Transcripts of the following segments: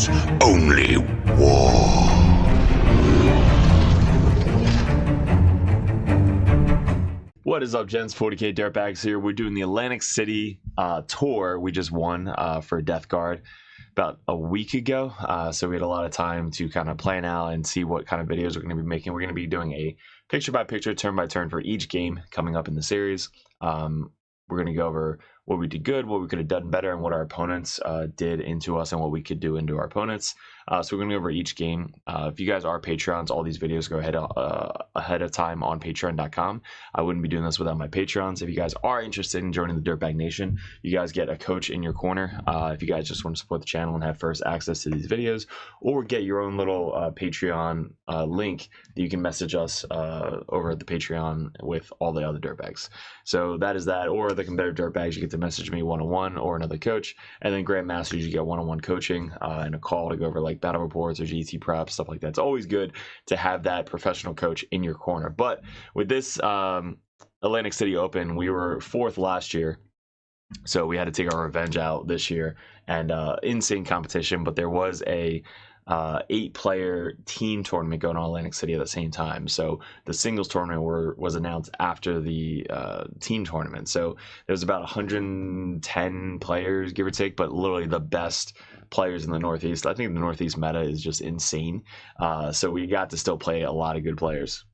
is only war. What is up, gents? 40k Dirtbags here. We're doing the Atlantic City tour. We just won for Death Guard about a week ago, so we had a lot of time to kind of plan out and see what kind of videos we're going to be making. We're going to be doing a picture-by-picture, turn-by-turn for each game coming up in the series. We're going to go over what we did good, what we could have done better, and what our opponents did into us and what we could do into our opponents. So we're going to go over each game. If you guys are Patreons, all these videos go ahead of time on patreon.com. I wouldn't be doing this without my Patreons. If you guys are interested in joining the Dirtbag Nation, you guys get a coach in your corner. If you guys just want to support the channel and have first access to these videos, or get your own little Patreon link that you can message us over at the Patreon with all the other Dirtbags. So that is that, or the competitive Dirtbags, you get to message me one-on-one or another coach, and then Grandmasters, you get one-on-one coaching and a call to go over like battle reports or GT prep, stuff like that. It's always good to have that professional coach in your corner. But with this Atlantic City Open, we were 4th last year, so we had to take our revenge out this year, and insane competition. But there was a 8-player team tournament going on in Atlantic City at the same time. So the singles tournament was announced after the team tournament. So there was about 110 players, give or take, but literally the best players in the Northeast. I think the Northeast meta is just insane. So we got to still play a lot of good players.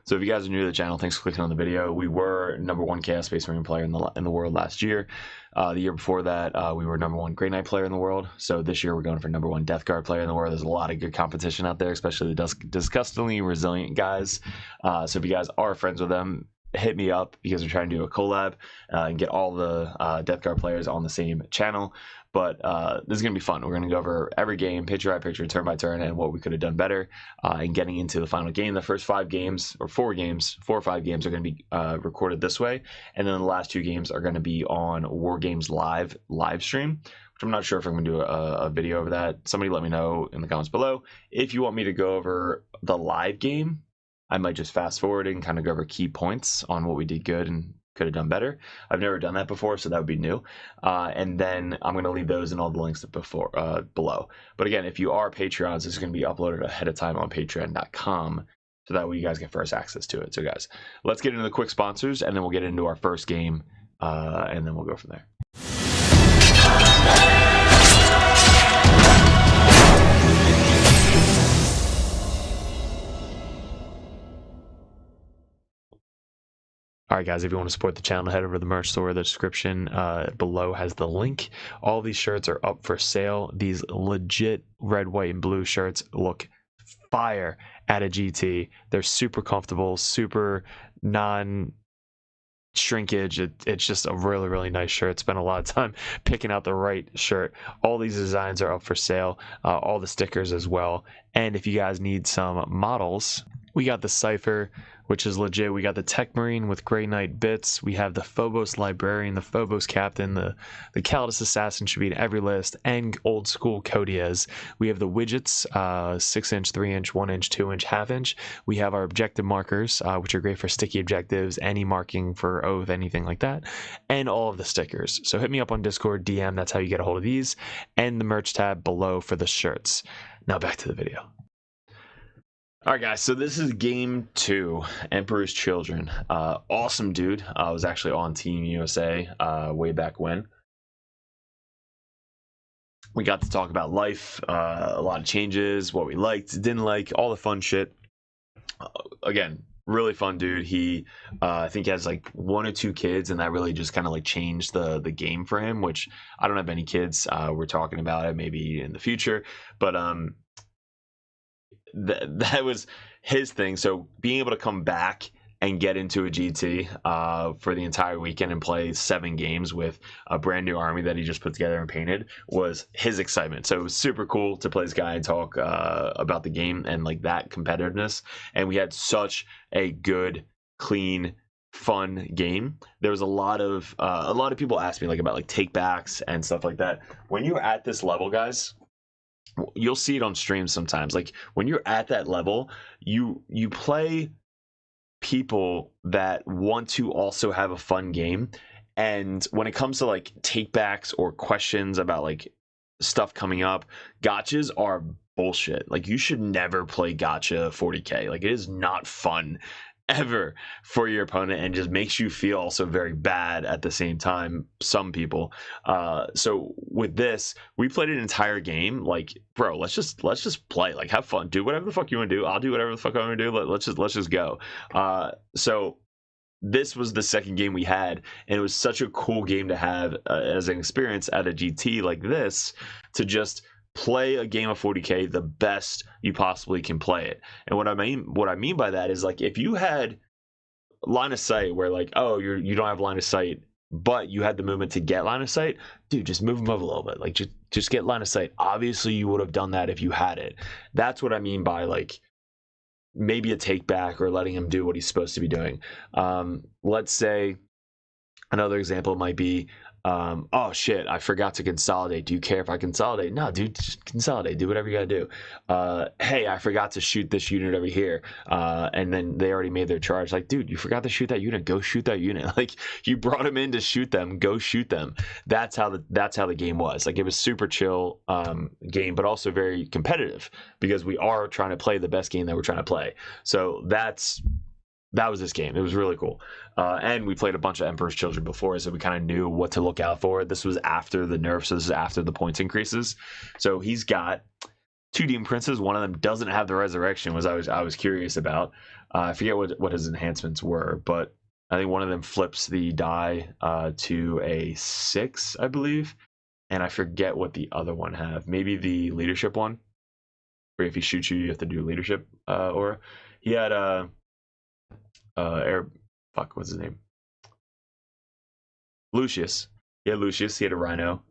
So if you guys are new to the channel, thanks for clicking on the video. We were #1 Chaos Space Marine player in the world last year. The year before that, we were #1 Grey Knight player in the world. So this year we're going for #1 Death Guard player in the world. There's a lot of good competition out there, especially the disgustingly resilient guys. So if you guys are friends with them, hit me up, because we're trying to do a collab and get all the Death Guard players on the same channel. But this is going to be fun. We're going to go over every game, picture by picture, turn by turn, and what we could have done better. And getting into the final game, the first 5 games, or 4 or 5 games, are going to be recorded this way. And then the last 2 games are going to be on War Games live stream, which I'm not sure if I'm going to do a video over that. Somebody let me know in the comments below. If you want me to go over the live game, I might just fast forward and kind of go over key points on what we did good and could have done better. I've never done that before, so that would be new. And then I'm going to leave those in all the links below. But again, if you are Patreons, this is going to be uploaded ahead of time on patreon.com, so that way you guys get first access to it. So guys, let's get into the quick sponsors, and then we'll get into our first game, and then we'll go from there. Alright guys, if you want to support the channel, head over to the merch store. The description below has the link. All these shirts are up for sale. These legit red, white, and blue shirts look fire at a GT. They're super comfortable, super non-shrinkage. It's just a really, really nice shirt. Spent a lot of time picking out the right shirt. All these designs are up for sale. All the stickers as well. And if you guys need some models, we got the Cypher, which is legit. We got the Tech Marine with Grey Knight bits. We have the Phobos Librarian, the Phobos Captain, the Kaldis Assassin should be in every list, and old school Codiez. We have the widgets, 6-inch, 3-inch, 1-inch, 2-inch, half-inch. We have our objective markers, which are great for sticky objectives, any marking for oath, anything like that, and all of the stickers. So hit me up on Discord, DM, that's how you get a hold of these, and the merch tab below for the shirts. Now back to the video. Alright guys, so this is game 2, Emperor's Children. Awesome dude. I was actually on Team USA way back when. We got to talk about life, a lot of changes, what we liked, didn't like, all the fun shit. Again, really fun dude. He I think he has like 1 or 2 kids, and that really just kind of like changed the game for him, which I don't have any kids. We're talking about it maybe in the future, but that was his thing. So being able to come back and get into a GT for the entire weekend and play 7 games with a brand new army that he just put together and painted was his excitement. So it was super cool to play this guy and talk about the game and like that competitiveness. And we had such a good, clean, fun game. There was a lot of people asked me like about like takebacks and stuff like that. When you're at this level, guys, you'll see it on streams sometimes. Like when you're at that level, you play people that want to also have a fun game, and when it comes to like takebacks or questions about like stuff coming up. Gotchas are bullshit. Like, you should never play gotcha 40k. Like, it is not fun ever for your opponent, and just makes you feel also very bad at the same time, some people. So with this, we played an entire game like, bro, let's just play, like, have fun, do whatever the fuck you want to do, I'll do whatever the fuck I want to do, let's just go. So this was the second game we had, and it was such a cool game to have as an experience at a GT like this, to just play a game of 40k the best you possibly can play it. And what I mean by that is, like, if you had line of sight where, like, oh, you don't have line of sight, but you had the movement to get line of sight, dude, just move them up a little bit, like, just get line of sight. Obviously you would have done that if you had it. That's what I mean by, like, maybe a take back or letting him do what he's supposed to be doing. Let's say another example might be, oh shit, I forgot to consolidate. Do you care if I consolidate? No, dude, just consolidate. Do whatever you gotta do. Hey, I forgot to shoot this unit over here. And then they already made their charge. Like, dude, you forgot to shoot that unit. Go shoot that unit. Like, you brought them in to shoot them. Go shoot them. That's how the game was. Like, it was super chill game, but also very competitive, because we are trying to play the best game that we're trying to play. So that was this game. It was really cool. And we played a bunch of Emperor's Children before, so we kind of knew what to look out for. This was after the nerfs, so this is after the points increases. So he's got 2 Demon Princes. One of them doesn't have the Resurrection, was I was curious about. I forget what his enhancements were, but I think one of them flips the die to a 6, I believe. And I forget what the other one have. Maybe the leadership one, where if he shoots you, you have to do leadership. Or he had what's his name? Lucius. He had Lucius. He had a Rhino.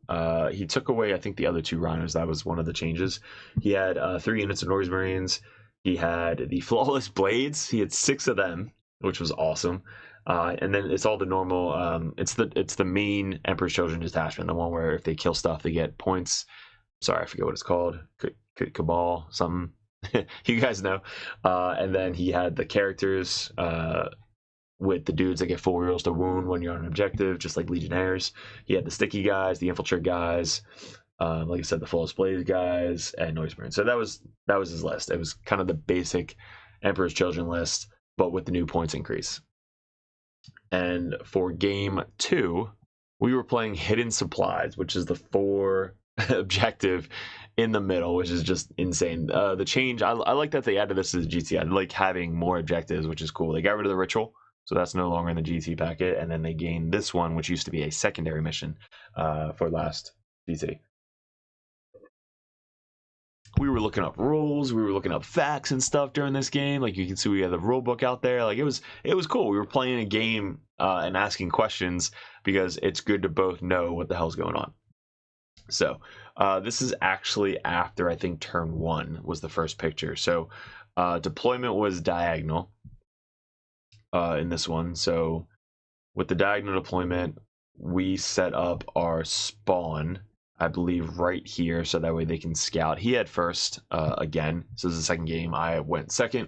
He took away, I think, the other 2 Rhinos. That was one of the changes. He had 3 units of Noise Marines. He had the Flawless Blades. He had 6 of them, which was awesome. And then it's all the normal. It's the main Emperor's Children detachment, the one where if they kill stuff, they get points. Sorry, I forget what it's called. Cabal, something. You guys know. And then he had the characters with the dudes that get full rerolls to wound when you're on an objective, just like Legionnaires. He had the sticky guys, the infiltrate guys, like I said, the Flawless Blaze guys, and Noise Marine. So that was his list. It was kind of the basic Emperor's Children list, but with the new points increase. And for game 2, we were playing Hidden Supplies, which is the 4 objective in the middle, which is just insane. The change, I like that they added this to the GT. I like having more objectives, which is cool. They got rid of the ritual, so that's no longer in the GT packet, and then they gained this one, which used to be a secondary mission for last GT. We were looking up rules, we were looking up facts and stuff during this game. Like, you can see we had the rule book out there. Like, it was cool. We were playing a game and asking questions, because it's good to both know what the hell's going on. So this is actually after, I think, turn 1 was the first picture. So deployment was diagonal in this one. So with the diagonal deployment, we set up our spawn, I believe, right here, so that way they can scout. He had first again. So this is the second game. I went second.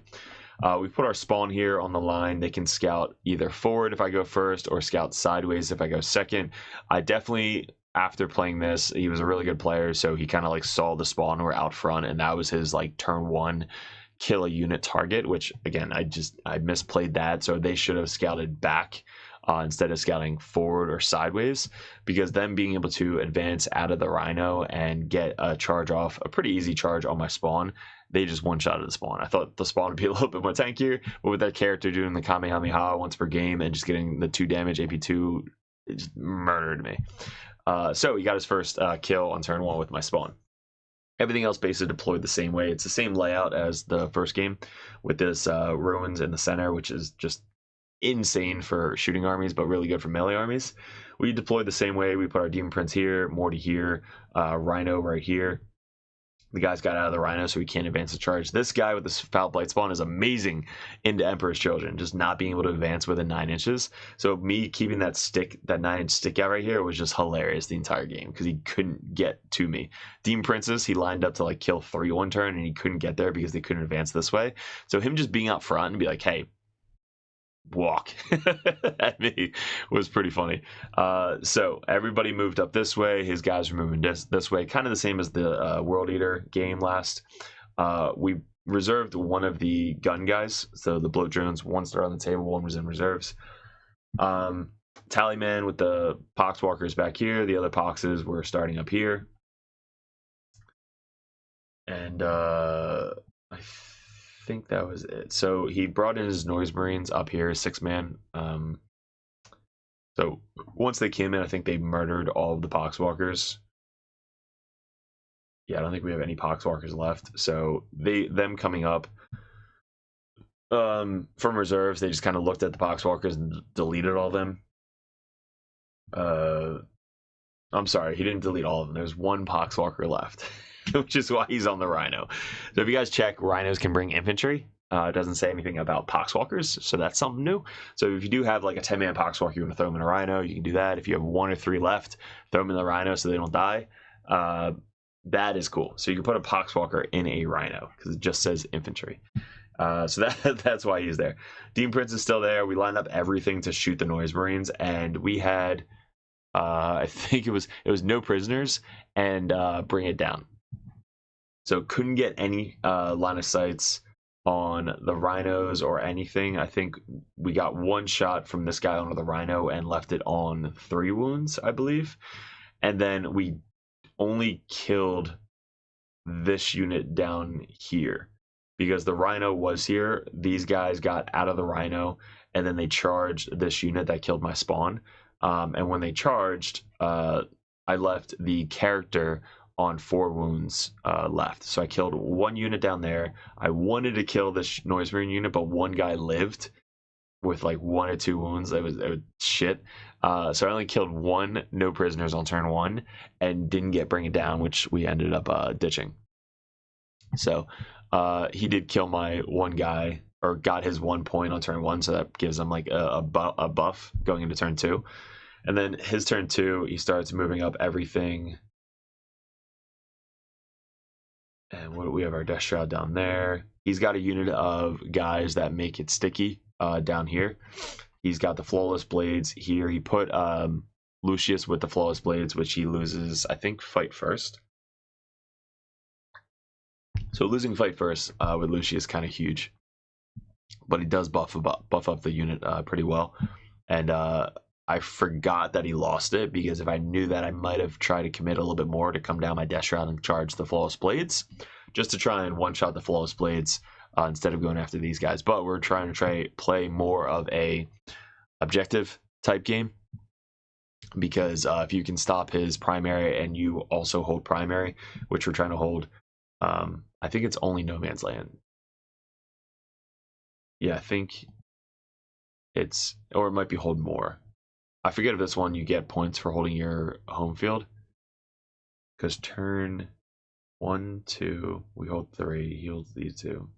We put our spawn here on the line. They can scout either forward if I go first, or scout sideways if I go second. I definitely, after playing this, he was a really good player, so he kind of like saw the spawn were out front, and that was his like turn 1 kill a unit target, which again, I misplayed that. So they should have scouted back instead of scouting forward or sideways, because them being able to advance out of the Rhino and get a charge off, a pretty easy charge on my spawn, they just one-shotted the spawn. I thought the spawn would be a little bit more tankier, but with that character doing the Kamehameha once per game and just getting the 2 damage AP2, it just murdered me. So he got his first kill on turn 1 with my spawn. Everything else basically deployed the same way. It's the same layout as the first game, with this ruins in the center, which is just insane for shooting armies, but really good for melee armies. We deployed the same way. We put our Demon Prince here, Morty here, Rhino right here. The guy's got out of the Rhino, so he can't advance the charge. This guy with this Foul Blight spawn is amazing into Emperor's Children, just not being able to advance within 9 inches. So me keeping that 9-inch stick out right here was just hilarious the entire game, because he couldn't get to me. Demon Princes, he lined up to like kill 3 one turn, and he couldn't get there because they couldn't advance this way. So him just being out front and be like, hey, walk at me was pretty funny. So everybody moved up this way. His guys were moving this way, kind of the same as the World Eater game last. We reserved one of the gun guys, so the bloat drones. One started on the table, one was in reserves. Tallyman with the poxwalkers back here. The other poxes were starting up here. And I think that was it. So he brought in his noise marines up here, 6-man. So once they came in, I think they murdered all of the poxwalkers. Yeah, I don't think we have any poxwalkers left. So them coming up from reserves, they just kind of looked at the poxwalkers and deleted all of them. I'm sorry, he didn't delete all of them. There's one poxwalker left, which is why he's on the rhino. So if you guys check, rhinos can bring infantry. It doesn't say anything about poxwalkers, so that's something new. So if you do have like a 10-man poxwalker, you want to throw them in a rhino, you can do that. If you have 1 or 3 left, throw them in the rhino so they don't die. That is cool. So you can put a poxwalker in a rhino because it just says infantry. So that's why he's there. Dean Prince is still there. We lined up everything to shoot the noise marines, and we had I think it was no prisoners and bring it down. So couldn't get any line of sights on the rhinos or anything. I think we got 1 shot from this guy onto the rhino and left it on 3 wounds, I believe. And then we only killed this unit down here because the rhino was here. These guys got out of the rhino and then they charged this unit that killed my spawn. And when they charged, I left the character on 4 wounds left. So I killed 1 unit down there. I wanted to kill this noise marine unit, but 1 guy lived with like 1 or 2 wounds. It was shit. So I only killed 1 no prisoners on turn 1 and didn't get bring it down, which we ended up ditching. So he did kill my 1 guy, or got his 1 point on turn 1, so that gives him like a buff going into turn 2. And then his turn 2, he starts moving up everything. And what do we have? Our Death Shroud down there. He's got a unit of guys that make it sticky down here. He's got the Flawless Blades here. He put Lucius with the Flawless Blades, which he loses, I think, fight first. So losing fight first with Lucius is kind of huge. But he does buff up the unit pretty well. And I forgot that he lost it, because if I knew that, I might have tried to commit a little bit more to come down my Death Shroud and charge the Flawless Blades, just to try and one-shot the Flawless Blades instead of going after these guys. But we're trying to play more of a objective type game, because if you can stop his primary and you also hold primary, which we're trying to hold, I think it's only No Man's Land. Yeah, I think it's, or it might be hold more. I forget if this one you get points for holding your home field, because turn 1, 2, we hold 3, he holds these 2.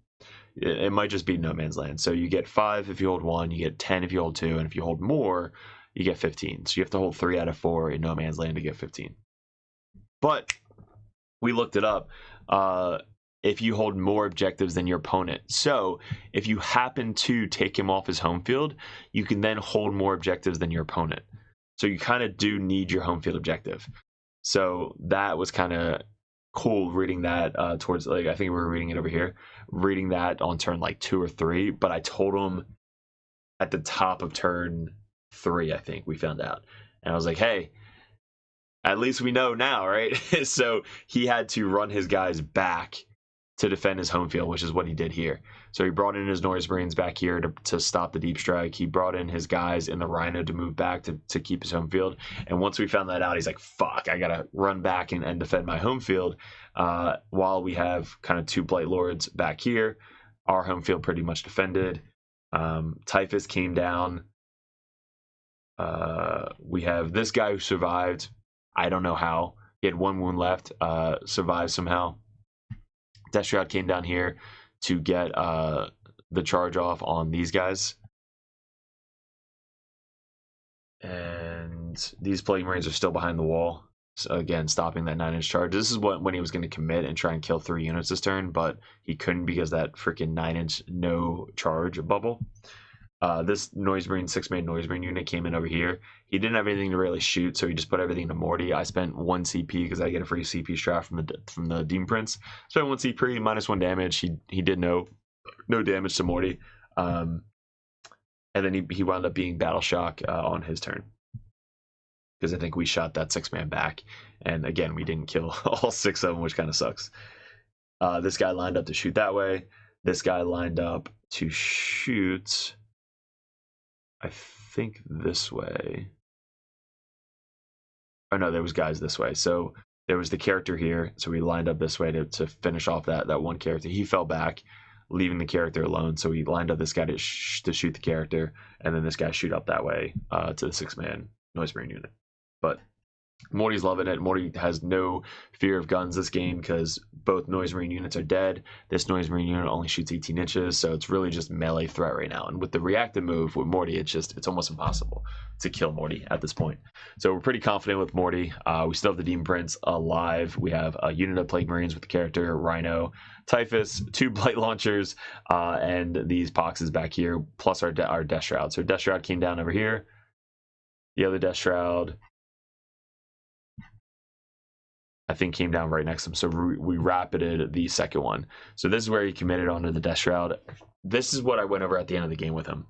It might just be No Man's Land. So you get 5 if you hold 1, you get 10 if you hold 2, and if you hold more, you get 15. So you have to hold 3 out of 4 in No Man's Land to get 15. But we looked it up. If you hold more objectives than your opponent. So if you happen to take him off his home field, you can then hold more objectives than your opponent. So you kind of do need your home field objective. So that was kind of cool reading that towards, like, I think we were reading it over here, reading that on turn like 2 or 3. But I told him at the top of turn 3, I think we found out. And I was like, hey, at least we know now, right? So he had to run his guys back to defend his home field, which is what he did here. So he brought in his Noise Marines back here to stop the deep strike. He brought in his guys in the Rhino to move back to keep his home field. And once we found that out, he's like, fuck, I gotta run back and defend my home field, while we have kind of 2 Blight Lords back here. Our home field pretty much defended. Typhus came down. We have this guy who survived. I don't know how. He had 1 wound left, survived somehow. Death Shroud came down here to get the charge off on these guys. And these Plague Marines are still behind the wall. So again, stopping that 9-inch charge. This is when he was going to commit and try and kill 3 units this turn, but he couldn't because that freaking 9-inch no charge bubble. This Noise Marine 6-man Noise Marine unit came in over here. He didn't have anything to really shoot, so he just put everything to Morty. I spent 1 CP because I get a free CP strat from the Demon Prince. Spent 1 CP, -1 damage. He did no damage to Morty. And then he wound up being Battle Shock on his turn, because I think we shot that 6-man back, and again we didn't kill all 6 of them, which kind of sucks. This guy lined up to shoot that way. This guy lined up to shoot, I think, this way. Oh no, there was guys this way. So there was the character here. So we lined up this way to finish off that one character. He fell back, leaving the character alone. So we lined up this guy to shoot the character, and then this guy shoot up that way to the 6-man Noise Marine unit. But Morty's loving it. Morty has no fear of guns this game because both Noise Marine units are dead. This Noise Marine unit only shoots 18 inches, so it's really just melee threat right now. And with the reactive move with Morty, it's almost impossible to kill Morty at this point. So we're pretty confident with Morty. We still have the Demon Prince alive. We have a unit of Plague Marines with the character Rhino, Typhus, 2 Blight Launchers, and these boxes back here, plus our Death Shroud. So Death Shroud came down over here. The other Death Shroud, I think, came down right next to him. So we rapided the second one. So this is where he committed onto the Death Shroud. This is what I went over at the end of the game with him.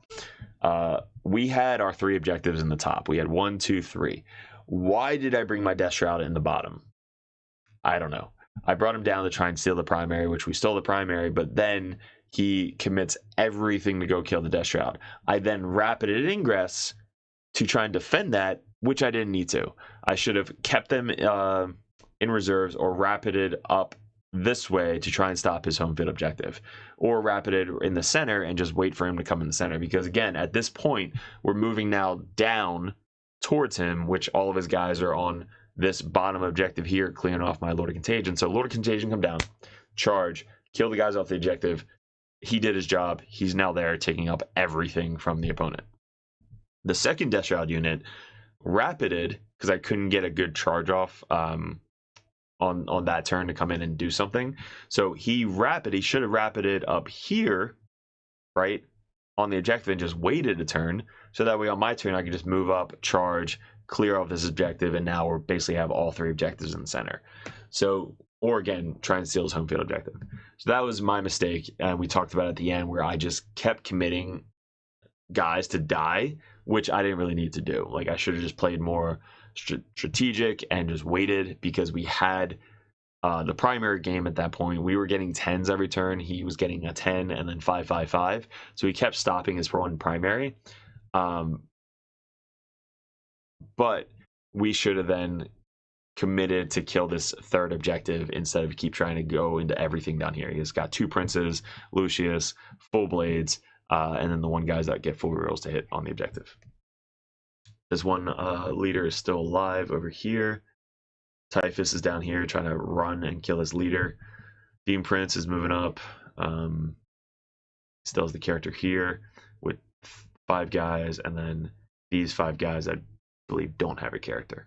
We had our 3 objectives in the top. We had 1, 2, 3. Why did I bring my Death Shroud in the bottom? I don't know. I brought him down to try and steal the primary, which we stole the primary, but then he commits everything to go kill the Death Shroud. I then rapided ingress to try and defend that, which I didn't need to. I should have kept them in reserves, or rapided up this way to try and stop his home field objective, or rapided in the center and just wait for him to come in the center, because again, at this point we're moving now down towards him, which all of his guys are on this bottom objective here, clearing off my Lord of Contagion. So Lord of Contagion, come down, charge, kill the guys off the objective. He did his job. He's now there taking up everything from the opponent. The second Death Shroud unit rapided because I couldn't get a good charge off on that turn to come in and do something. So he should have rapided up here, right, on the objective, and just waited a turn, so that way on my turn I could just move up, charge, clear off this objective, and now we're basically have all 3 objectives in the center. So, or again, try and steal his home field objective. So that was my mistake, and we talked about it at the end, where I just kept committing guys to die, which I didn't really need to do. Like, I should have just played more strategic and just waited, because we had the primary game at that point. We were getting 10s every turn. He was getting a 10 and then 5, 5, 5. So he kept stopping his one primary. But we should have then committed to kill this third objective instead of keep trying to go into everything down here. He's got 2 princes, Lucius, full blades, and then the 1 guys that get full rerolls to hit on the objective. This one leader is still alive over here. Typhus is down here trying to run and kill his leader. Demon Prince is moving up. Still has the character here with 5 guys, and then these 5 guys I believe don't have a character.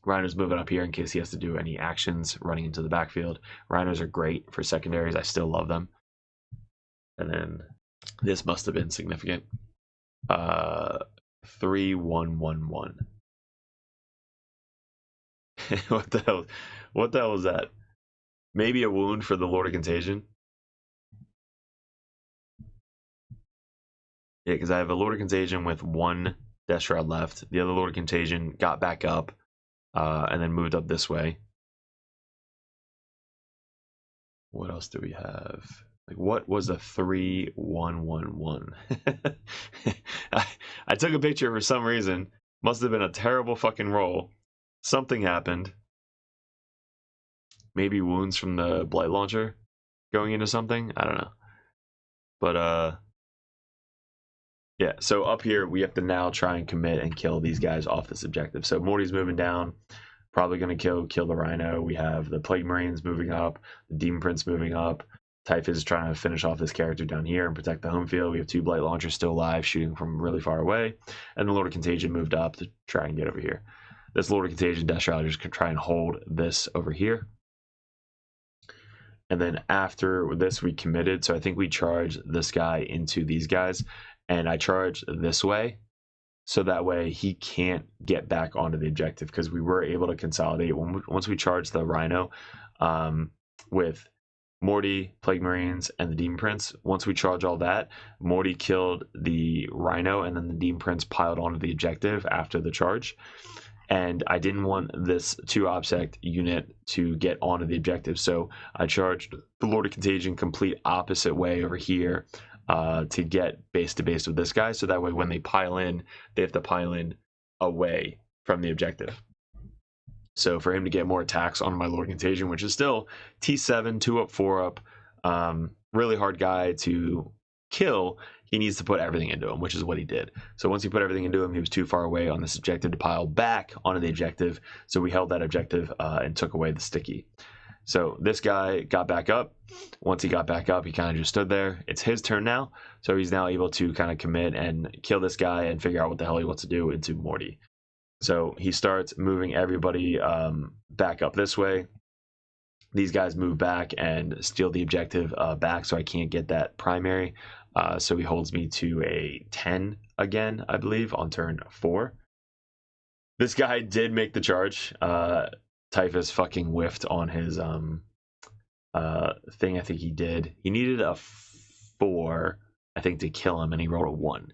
Rhino's moving up here in case he has to do any actions running into the backfield. Rhinos are great for secondaries. I still love them. And then this must have been significant. 3, 1, 1, 1. What the hell was that? Maybe a wound for the Lord of Contagion. Yeah, because I have a Lord of Contagion with 1 Death Shroud left. The other Lord of Contagion got back up and then moved up this way. What else do we have? Like, what was a 3, 1, 1, 1? I took a picture for some reason. Must have been a terrible fucking roll. Something happened. Maybe wounds from the Blight Launcher going into something? I don't know. But, yeah, so up here, we have to now try and commit and kill these guys off this objective. So Morty's moving down. Probably going to kill the Rhino. We have the Plague Marines moving up. The Demon Prince moving up. Typhus is trying to finish off this character down here and protect the home field. We have 2 Blight Launchers still alive, shooting from really far away. And the Lord of Contagion moved up to try and get over here. This Lord of Contagion Death Shroud is going to try and hold this over here. And then after this, we committed. So I think we charged this guy into these guys, and I charged this way. So that way he can't get back onto the objective, because we were able to consolidate once we charged the Rhino with Morty, Plague Marines, and the Demon Prince. Once we charge all that, Morty killed the Rhino, and then the Demon Prince piled onto the objective after the charge. And I didn't want this 2 Obsect unit to get onto the objective, so I charged the Lord of Contagion complete opposite way over here, to get base to base with this guy, so that way when they pile in, they have to pile in away from the objective. So for him to get more attacks on my Lord Contagion, which is still T7, 2 up, 4 up, really hard guy to kill, he needs to put everything into him, which is what he did. So once he put everything into him, he was too far away on this objective to pile back onto the objective, so we held that objective and took away the sticky. So this guy got back up. Once he got back up, he kind of just stood there. It's his turn now, so he's now able to kind of commit and kill this guy and figure out what the hell he wants to do into Morty. So he starts moving everybody back up this way. These guys move back and steal the objective back, so I can't get that primary. So he holds me to a 10 again, I believe, on turn 4. This guy did make the charge. Typhus fucking whiffed on his thing. I think he did. He needed a 4, I think, to kill him, and he rolled a 1.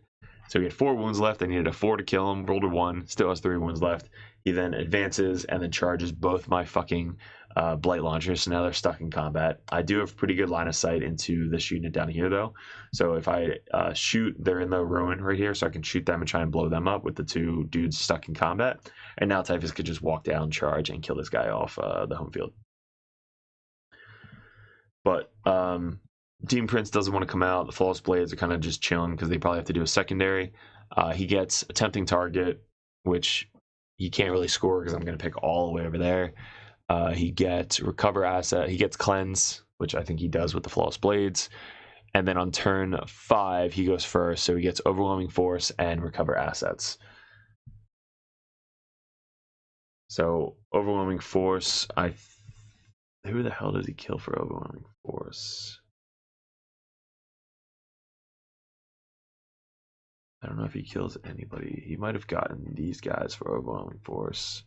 So he had 4 wounds left. I needed a 4 to kill him. Rolled a 1. Still has 3 wounds left. He then advances and then charges both my fucking blight launchers. So now they're stuck in combat. I do have pretty good line of sight into this unit down here, though. So if I shoot, they're in the ruin right here, so I can shoot them and try and blow them up with the 2 dudes stuck in combat. And now Typhus could just walk down, charge, and kill this guy off the home field. But Demon Prince doesn't want to come out. The Flawless Blades are kind of just chilling because they probably have to do a secondary. He gets a tempting target, which he can't really score because I'm going to pick all the way over there. He gets recover asset. He gets cleanse, which I think he does with the Flawless Blades. And then on turn 5, he goes first, so he gets overwhelming force and recover assets. So overwhelming force, who the hell does he kill for overwhelming force? I don't know if he kills anybody. He might have gotten these guys for overwhelming force.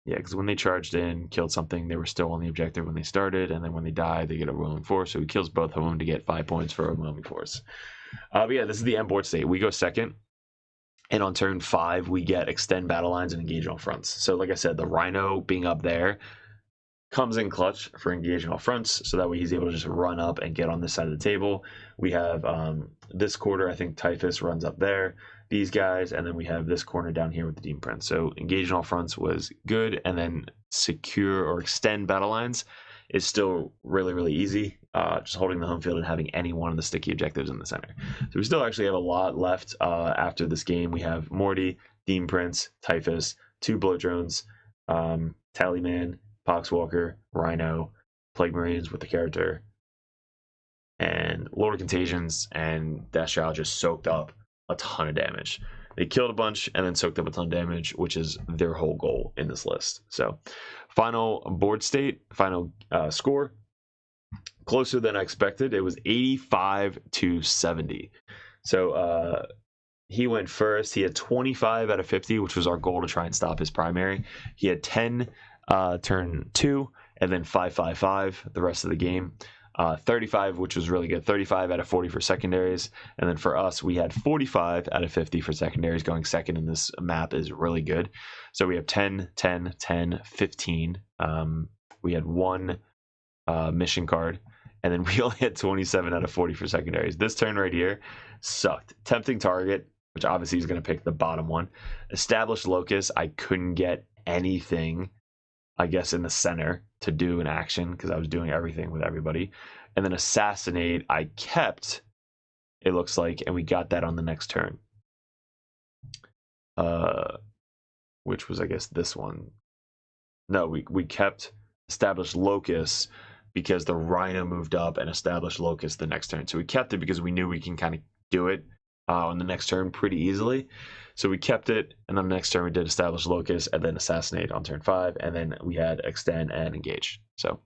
Yeah, because when they charged in, killed something, they were still on the objective when they started, and then when they die, they get overwhelming force. So he kills both of them to get 5 points for overwhelming force. But yeah, this is the end board state. We go second, and on turn 5, we get extend battle lines and engage all fronts. So like I said, the Rhino being up there comes in clutch for engaging all fronts, so that way he's able to just run up and get on this side of the table. We have this quarter, I think Typhus runs up there, these guys, and then we have this corner down here with the Demon Prince. So engaging all fronts was good, and then secure or extend battle lines is still really, really easy. Just holding the home field and having any one of the sticky objectives in the center. So we still actually have a lot left after this game. We have Morty, Demon Prince, Typhus, 2 bullet drones, Tallyman, Poxwalker, Rhino, Plague Marines with the character, and Lord of Contagions and Death Child just soaked up a ton of damage. They killed a bunch and then soaked up a ton of damage, which is their whole goal in this list. So final board state, final score, closer than I expected. It was 85-70. So he went first. He had 25 out of 50, which was our goal to try and stop his primary. He had 10 turn 2, and then 5-5-5 the rest of the game. 35, which was really good. 35 out of 40 for secondaries, and then for us, we had 45 out of 50 for secondaries. Going second in this map is really good. So we have 10, 10, 10, 15. We had 1 mission card, and then we only had 27 out of 40 for secondaries. This turn right here sucked. Tempting target, which obviously is going to pick the bottom one. Established locus, I couldn't get anything, I guess, in the center to do an action because I was doing everything with everybody. And then assassinate, I kept, it looks like, and we got that on the next turn. Which was, I guess, this one. No, we kept established locus because the Rhino moved up and established locus the next turn. So we kept it because we knew we can kind of do it on the next turn pretty easily. So we kept it, and on the next turn we did establish locus and then assassinate on turn 5, and then we had extend and engage. So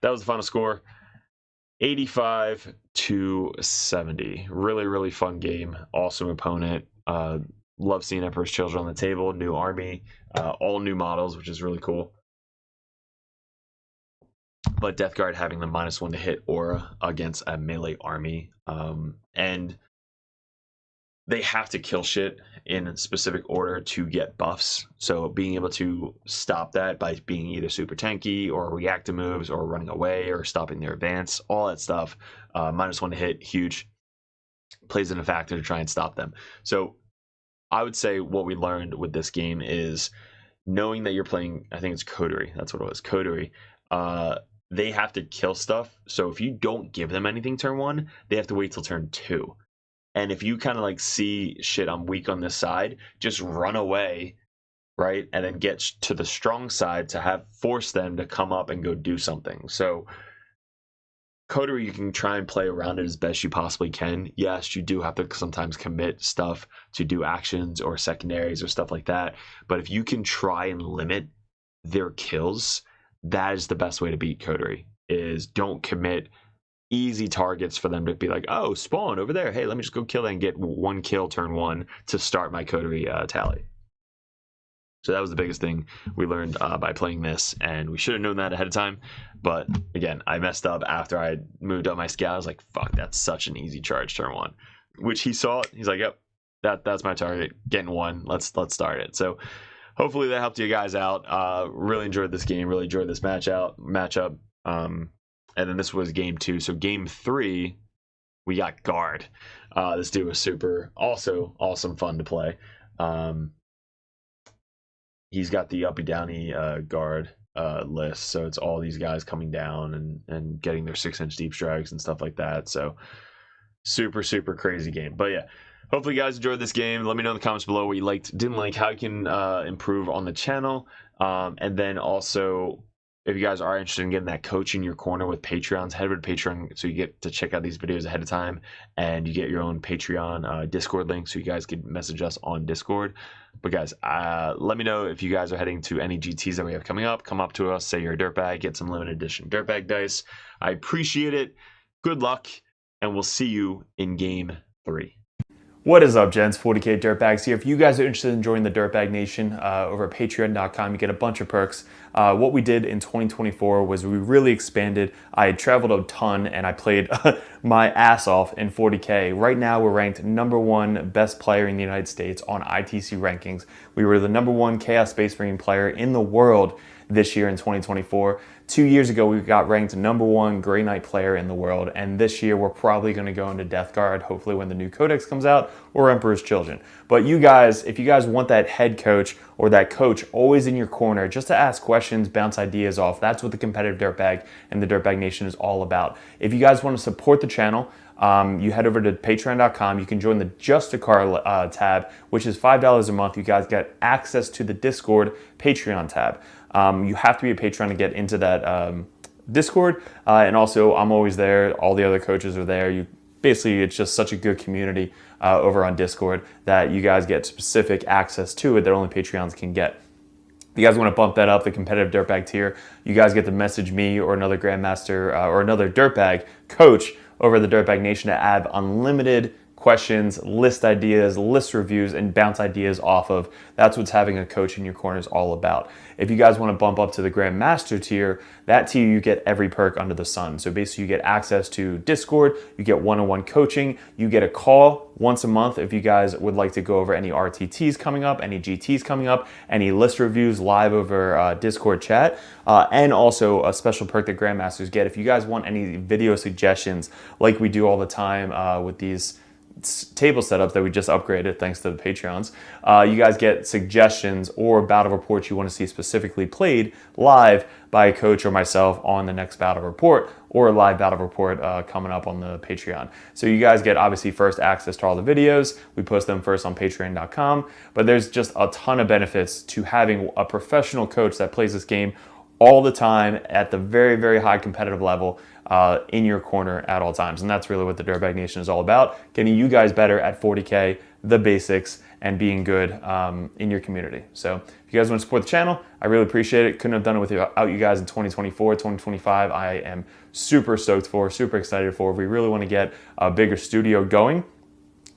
that was the final score. 85-70. Really, really fun game. Awesome opponent. Love seeing Emperor's Children on the table. New army. All new models, which is really cool. But Death Guard having the -1 to hit aura against a melee army. And they have to kill shit in a specific order to get buffs. So being able to stop that by being either super tanky or reactive moves or running away or stopping their advance, all that stuff, -1 to hit, huge, plays in a factor to try and stop them. So I would say what we learned with this game is knowing that you're playing, I think it's Coterie, that's what it was, Coterie, they have to kill stuff. So if you don't give them anything turn 1, they have to wait till turn 2. And if you kind of like see, shit, I'm weak on this side, just run away, right? And then get to the strong side to force them to come up and go do something. So Coterie, you can try and play around it as best you possibly can. Yes, you do have to sometimes commit stuff to do actions or secondaries or stuff like that. But if you can try and limit their kills, that is the best way to beat Coterie, is don't commit easy targets for them to be like, oh, spawn over there. Hey, let me just go kill that and get 1 kill turn 1 to start my Coterie tally. So that was the biggest thing we learned by playing this, and we should have known that ahead of time. But again, I messed up after I moved up my scout. I was like, fuck, that's such an easy charge turn 1, which he saw it. He's like, yep, that's my target. Getting 1. Let's start it. So hopefully that helped you guys out. Really enjoyed this game. Really enjoyed this matchup. And then this was game 2. So game 3, we got Guard. This dude was also awesome fun to play. He's got the uppy downy Guard list. So it's all these guys coming down and getting their 6-inch deep strikes and stuff like that. So super crazy game. But yeah, hopefully you guys enjoyed this game. Let me know in the comments below what you liked, didn't like, how you can improve on the channel. And then also, if you guys are interested in getting that coach in your corner with Patreons, head over to Patreon so you get to check out these videos ahead of time, and you get your own Patreon Discord link so you guys can message us on Discord. But guys, let me know if you guys are heading to any GTs that we have coming up. Come up to us, say you're a Dirtbag, get some limited edition Dirtbag dice. I appreciate it. Good luck, and we'll see you in game 3. What is up, gents? 40k Dirtbags here. If you guys are interested in joining the Dirtbag Nation over at patreon.com, you get a bunch of perks. What we did in 2024 was we really expanded. I had traveled a ton and I played my ass off in 40k. Right now we're ranked #1 best player in the United States on ITC rankings. We were the #1 Chaos Space Marine player in the world this year in 2024. 2 years ago, we got ranked #1 Grey Knight player in the world, and this year we're probably going to go into Death Guard, hopefully when the new Codex comes out, or Emperor's Children. But you guys, if you guys want that head coach or that coach always in your corner just to ask questions, bounce ideas off, that's what the competitive Dirtbag and the Dirtbag Nation is all about. If you guys want to support the channel, you head over to patreon.com. You can join the Just a Car tab, which is $5 a month. You guys get access to the Discord Patreon tab. You have to be a patron to get into that Discord, and also I'm always there. All the other coaches are there. Basically, it's just such a good community over on Discord that you guys get specific access to it that only Patreons can get. If you guys want to bump that up, the competitive Dirtbag tier, you guys get to message me or another Grandmaster or another Dirtbag coach over the Dirtbag Nation to add unlimited questions, list ideas, list reviews, and bounce ideas off of. That's what having a coach in your corner is all about. If you guys want to bump up to the Grandmaster tier, that tier you get every perk under the sun. So basically you get access to Discord, you get one-on-one coaching, you get a call once a month if you guys would like to go over any RTTs coming up, any GTs coming up, any list reviews live over Discord chat, and also a special perk that Grandmasters get. If you guys want any video suggestions like we do all the time with these table setups that we just upgraded thanks to the Patreons, you guys get suggestions or battle reports you want to see specifically played live by a coach or myself on the next battle report, or a live battle report coming up on the Patreon. So you guys get obviously first access to all the videos. We post them first on patreon.com, but there's just a ton of benefits to having a professional coach that plays this game all the time at the very high competitive level in your corner at all times. And that's really what the Dirtbag Nation is all about, getting you guys better at 40k, the basics, and being good in your community. So if you guys want to support the channel, I really appreciate it. Couldn't have done it without you guys in 2024, 2025. I am super stoked for, super excited for. We really want to get a bigger studio going.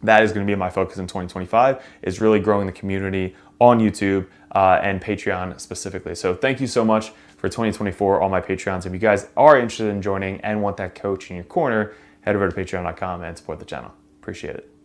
That is going to be my focus in 2025, is really growing the community on YouTube and Patreon specifically. So thank you so much for 2024, all my Patreons. If you guys are interested in joining and want that coach in your corner, head over to patreon.com and support the channel. Appreciate it.